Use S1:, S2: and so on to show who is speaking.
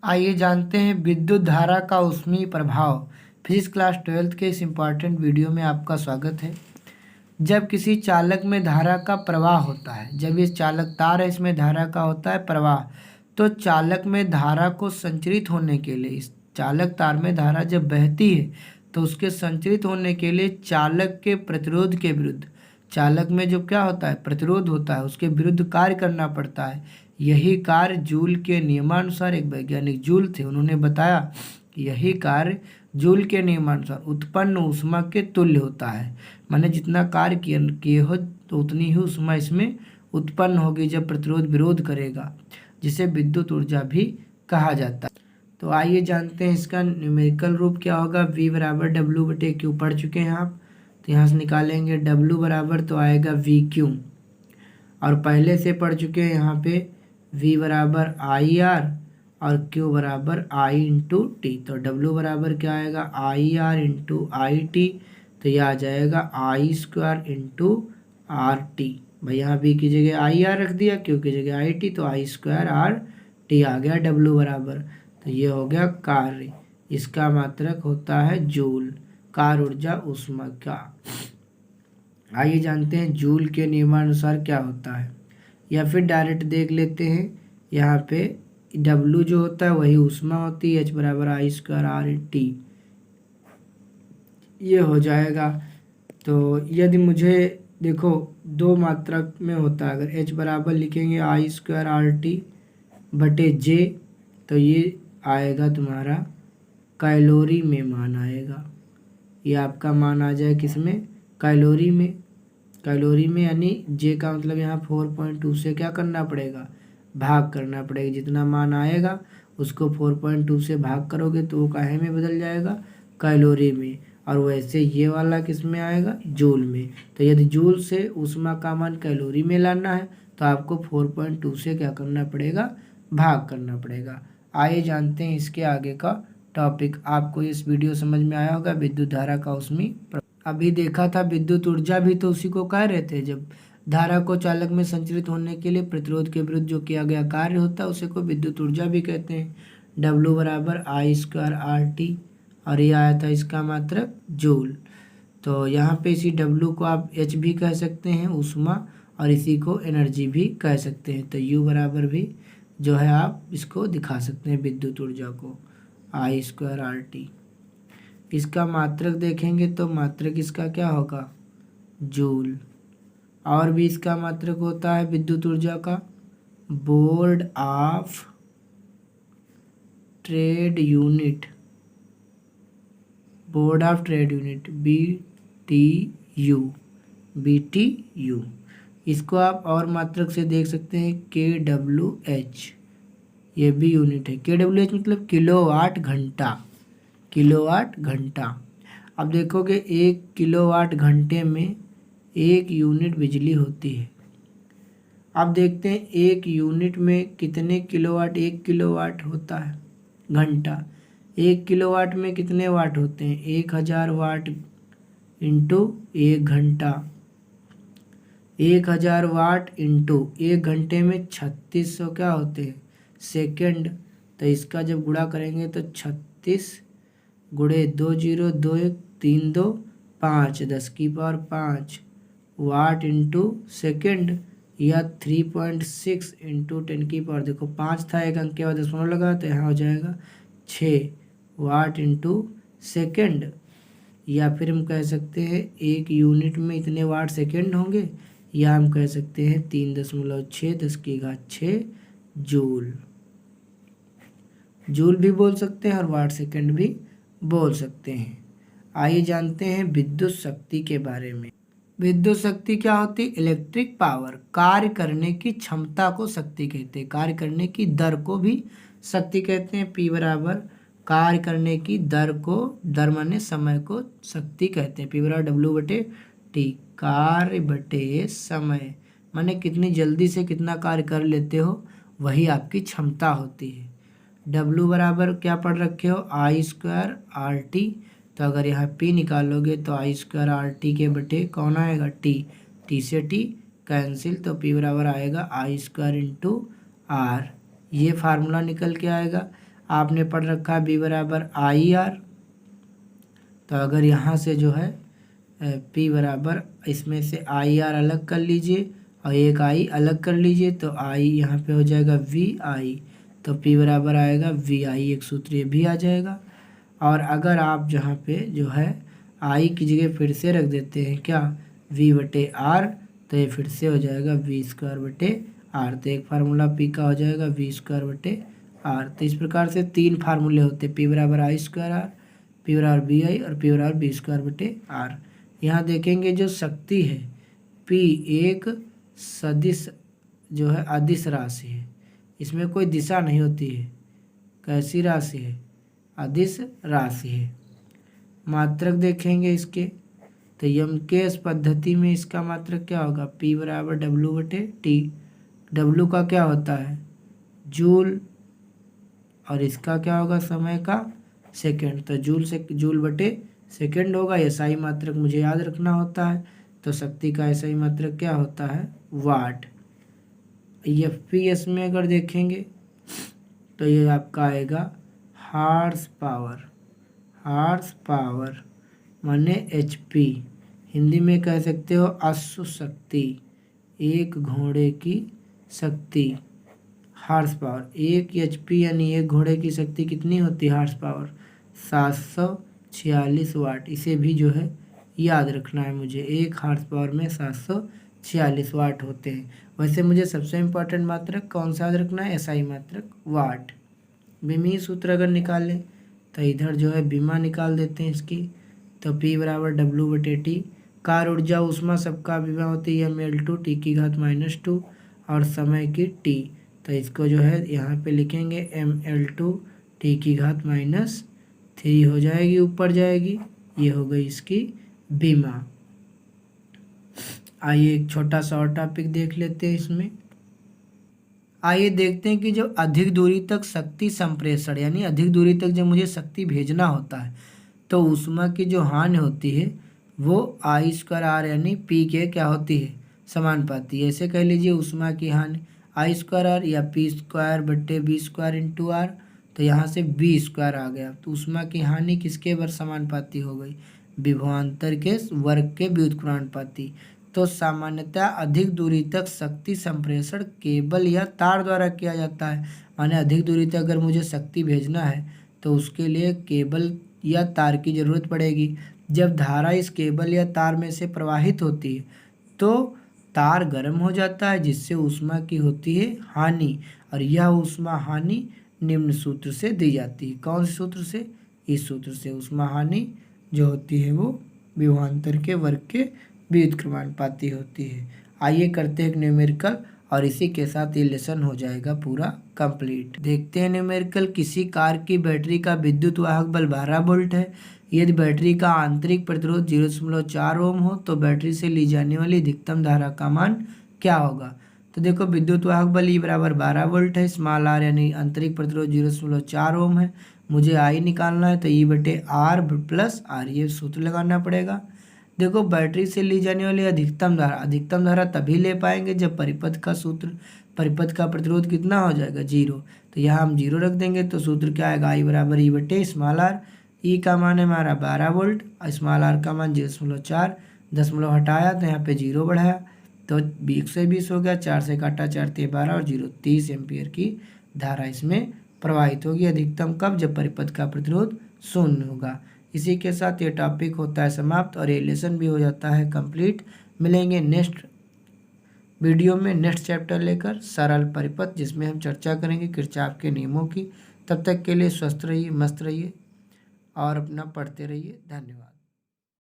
S1: आइए जानते हैं विद्युत धारा का ऊष्मीय प्रभाव। फिजिक्स क्लास 12th के इस इम्पॉर्टेंट वीडियो में आपका स्वागत है। जब किसी चालक में धारा का प्रवाह होता है, जब ये चालक तार है इसमें धारा का होता है प्रवाह, तो चालक में धारा को संचरित होने के लिए, इस चालक तार में धारा जब बहती है तो उसके संचरित होने के लिए चालक के प्रतिरोध के विरुद्ध, चालक में जो क्या होता है प्रतिरोध होता है, उसके विरुद्ध कार्य करना पड़ता है। यही कार्य जूल के नियमानुसार, एक वैज्ञानिक जूल थे, उन्होंने बताया कि यही कार्य जूल के नियमानुसार उत्पन्न ऊष्मा के तुल्य होता है। माने जितना कार्य किए हो तो उतनी ही ऊष्मा इसमें उत्पन्न होगी जब प्रतिरोध विरोध करेगा, जिसे विद्युत ऊर्जा भी कहा जाता है। तो आइए जानते हैं इसका न्यूमेरिकल रूप क्या होगा। V बराबर डब्ल्यू बटे क्यू पढ़ चुके हैं आप, तो यहाँ से निकालेंगे W बराबर तो आएगा VQ, और पहले से पढ़ चुके हैं यहाँ पे V बराबर IR और Q बराबर I इंटू टी। तो W बराबर क्या आएगा IR इंटू IT, तो यह आ जाएगा I स्क्वायर इंटू RT। भाई यहाँ B की जगह IR रख दिया, Q की जगह IT, तो I स्क्वायर RT आ गया W बराबर। तो ये हो गया कार्य, इसका मात्रक होता है जूल, कार्य ऊर्जा ऊष्मा का। आइए जानते हैं जूल के नियमानुसार क्या होता है, या फिर डायरेक्ट देख लेते हैं। यहाँ पे W जो होता है वही ऊष्मा होती है, H बराबर I स्क्वायर RT, ये हो जाएगा। तो यदि मुझे देखो दो मात्रक में होता है, अगर H बराबर लिखेंगे I स्क्वायर RT बटे J, तो ये आएगा तुम्हारा कैलोरी में मान आएगा। ये आपका मान आ जाए किस में, कैलोरी में। कैलोरी में यानी J का मतलब यहाँ 4.2 से क्या करना पड़ेगा, भाग करना पड़ेगा। जितना मान आएगा उसको 4.2 से भाग करोगे तो वो काहे में बदल जाएगा, कैलोरी में। और वैसे ये वाला किस में आएगा, जूल में। तो यदि जूल से ऊष्मा का मान कैलोरी में लाना है तो आपको 4.2 से क्या करना पड़ेगा, भाग करना पड़ेगा। आइए जानते हैं इसके आगे का टॉपिक। आपको इस वीडियो समझ में आया होगा, विद्युत धारा का ऊष्मीय। अभी देखा था विद्युत ऊर्जा भी तो उसी को कह रहे थे, जब धारा को चालक में संचरित होने के लिए प्रतिरोध के विरुद्ध जो किया गया कार्य होता है उसे को विद्युत ऊर्जा भी कहते हैं। W बराबर I स्क्वायर RT, और ये आया था इसका मात्रक जूल। तो यहाँ पे इसी W को आप H भी कह सकते हैं ऊष्मा, और इसी को एनर्जी भी कह सकते हैं। तो U बराबर भी जो है आप इसको दिखा सकते हैं विद्युत ऊर्जा को, I स्क्वायर RT। इसका मात्रक देखेंगे तो मात्रक इसका क्या होगा, जूल। और भी इसका मात्रक होता है विद्युत ऊर्जा का, board of trade unit, board of trade unit BTU। इसको आप और मात्रक से देख सकते हैं KWH, ये भी यूनिट है। KWH मतलब किलोवाट घंटा, किलोवाट घंटा। अब देखोगे 1 किलोवाट घंटे में 1 यूनिट बिजली होती है। अब देखते हैं 1 यूनिट में कितने किलोवाट 1 किलोवाट होता है घंटा। 1 किलोवाट में कितने वाट होते हैं, 1000 वाट इंटू 1 घंटा। 1000 वाट इंटू 1 घंटे में 3600 क्या होते हैं सेकंड। तो इसका जब गुणा करेंगे तो 36 गुणे 2 0 2 1 3 2 5 10 की पावर 5 वाट इंटू सेकेंड, या 3.6 इंटू 10 की पावर, देखो 5 था, एक अंक के बाद दशमलव लगा तो यहाँ हो जाएगा 6 वाट इंटू सेकेंड। या फिर हम कह सकते हैं 1 यूनिट में इतने वाट सेकेंड होंगे, या हम कह सकते हैं 3.6 10 की घात 6 जूल। जूल भी बोल सकते हैं और वाट सेकेंड भी बोल सकते हैं। आइए जानते हैं विद्युत शक्ति के बारे में। विद्युत शक्ति क्या होती है, इलेक्ट्रिक पावर। कार्य करने की क्षमता को शक्ति कहते हैं, कार्य करने की दर को भी शक्ति कहते हैं। P बराबर कार्य करने की दर को, दर माने समय को शक्ति कहते हैं। P बराबर W बटे T, कार्य बटे समय, माने कितनी जल्दी से कितना कार्य कर लेते हो वही आपकी क्षमता होती है। W बराबर क्या पढ़ रखे हो, I स्क्वायर RT। तो अगर यहाँ P निकालोगे तो I स्क्वायर RT के बटे कौन आएगा, T से T कैंसिल, तो P बराबर आएगा I स्क्वायर इंटू R। ये फार्मूला निकल के आएगा। आपने पढ़ रखा है B बराबर IR, तो अगर यहाँ से जो है P बराबर इसमें से IR अलग कर लीजिए और एक I अलग कर लीजिए, तो I यहाँ पे हो जाएगा VI, तो P बराबर आएगा VI, एक सूत्र ये भी आ जाएगा। और अगर आप जहाँ पे जो है I की जगह फिर से रख देते हैं क्या V/R, तो ये फिर से हो जाएगा V²/R, तो एक फार्मूला P का हो जाएगा V²/R। तो इस प्रकार से 3 फार्मूले होते हैं, P बराबर I²R, P बराबर VI और P बराबर V²/R। यहाँ देखेंगे जो शक्ति है P एक सदिश जो है अदिश राशि है, इसमें कोई दिशा नहीं होती है। कैसी राशि है? अदिश राशि है। मात्रक देखेंगे इसके, तो यमकेश पद्धति में इसका मात्रक क्या होगा? P बराबर W/T। W का क्या होता है? जूल, और इसका क्या होगा? समय का सेकंड, तो जूल/सेकंड होगा। SI मात्रक मुझे याद रखना होता है, तो शक्ति का SI मात्रक क्या होता है? वाट। FPS में अगर देखेंगे तो ये आपका आएगा हार्स पावर माने HP। हिंदी में कह सकते हो अश्व शक्ति, एक घोड़े की शक्ति। हार्स पावर 1 HP यानी एक घोड़े की शक्ति कितनी होती है? हार्स पावर 746 वाट। इसे भी जो है याद रखना है मुझे, एक हार्स पावर में 746 वाट होते हैं। वैसे मुझे सबसे इम्पोर्टेंट मात्रक कौन सा याद रखना है? SI मात्रक वाट। बीमी सूत्र अगर निकालें तो इधर जो है बीमा निकाल देते हैं इसकी, तो P बराबर W/T। कार्य ऊर्जा ऊष्मा सबका बीमा होती है mL2 T⁻⁻2 और समय की T, तो इसको जो है यहाँ पे लिखेंगे mL2 T⁻³ हो जाएगी, ऊपर जाएगी। ये हो गई इसकी बीमा। आइए एक छोटा सा और टॉपिक देख लेते हैं इसमें। आइए देखते हैं कि जो अधिक दूरी तक शक्ति संप्रेषण, यानी अधिक दूरी तक जब मुझे शक्ति भेजना होता है तो ऊष्मा की जो हानि होती है वो I²R यानी P के क्या होती है? समानुपाती। ऐसे कह लीजिए ऊष्मा की हानि I²R या P²/V² तो यहाँ से V² आ गया, तो ऊष्मा की हानि किसके वर समानुपाती हो गई? विभवांतर के वर्ग के व्युत्क्रमानुपाती। तो सामान्यतः अधिक दूरी तक शक्ति संप्रेषण केबल या तार द्वारा किया जाता है। माने अधिक दूरी तक अगर मुझे शक्ति भेजना है तो उसके लिए केबल या तार की ज़रूरत पड़ेगी। जब धारा इस केबल या तार में से प्रवाहित होती है तो तार गर्म हो जाता है, जिससे ऊष्मा की होती है हानि, और यह ऊष्मा हानि निम्न सूत्र से दी जाती है। कौन से सूत्र से? इस सूत्र से। ऊष्मा हानि जो होती है वो विभवांतर के वर्ग के व्युत्क्रमानुपाती होती है। आइए करते हैं एक न्यूमेरिकल, और इसी के साथ ये लेसन हो जाएगा पूरा कंप्लीट। देखते हैं न्यूमेरिकल। किसी कार की बैटरी का विद्युत वाहक बल 12 वोल्ट है। यदि बैटरी का आंतरिक प्रतिरोध 0.4 ओम हो तो बैटरी से ली जाने वाली अधिकतम धारा का मान क्या होगा? तो देखो विद्युत वाहक बल E बराबर 12 वोल्ट है, स्मॉल r यानी आंतरिक प्रतिरोध 0.4 ओम है। मुझे I निकालना है, तो E/R+R, ये सूत्र लगाना पड़ेगा। देखो बैटरी से ली जाने वाली अधिकतम धारा तभी ले पाएंगे जब परिपथ का प्रतिरोध कितना हो जाएगा? 0। तो यहाँ हम 0 रख देंगे, तो सूत्र क्या आएगा? I बराबर E/r। E का मान है हमारा 12 वोल्ट, स्मॉल r का मान 0.4, दशमलव हटाया तो यहाँ पे 0 बढ़ाया, तो 20 से 20 हो गया, 4 से काटा 4 × 12 और 0, 30 एम्पियर की धारा इसमें प्रवाहित होगी। अधिकतम कब? जब परिपथ का प्रतिरोध 0 होगा। इसी के साथ ये टॉपिक होता है समाप्त और ये लेसन भी हो जाता है कंप्लीट। मिलेंगे नेक्स्ट वीडियो में नेक्स्ट चैप्टर लेकर, सरल परिपथ, जिसमें हम चर्चा करेंगे किरचॉफ के नियमों की। तब तक के लिए स्वस्थ रहिए, मस्त रहिए और अपना पढ़ते रहिए। धन्यवाद।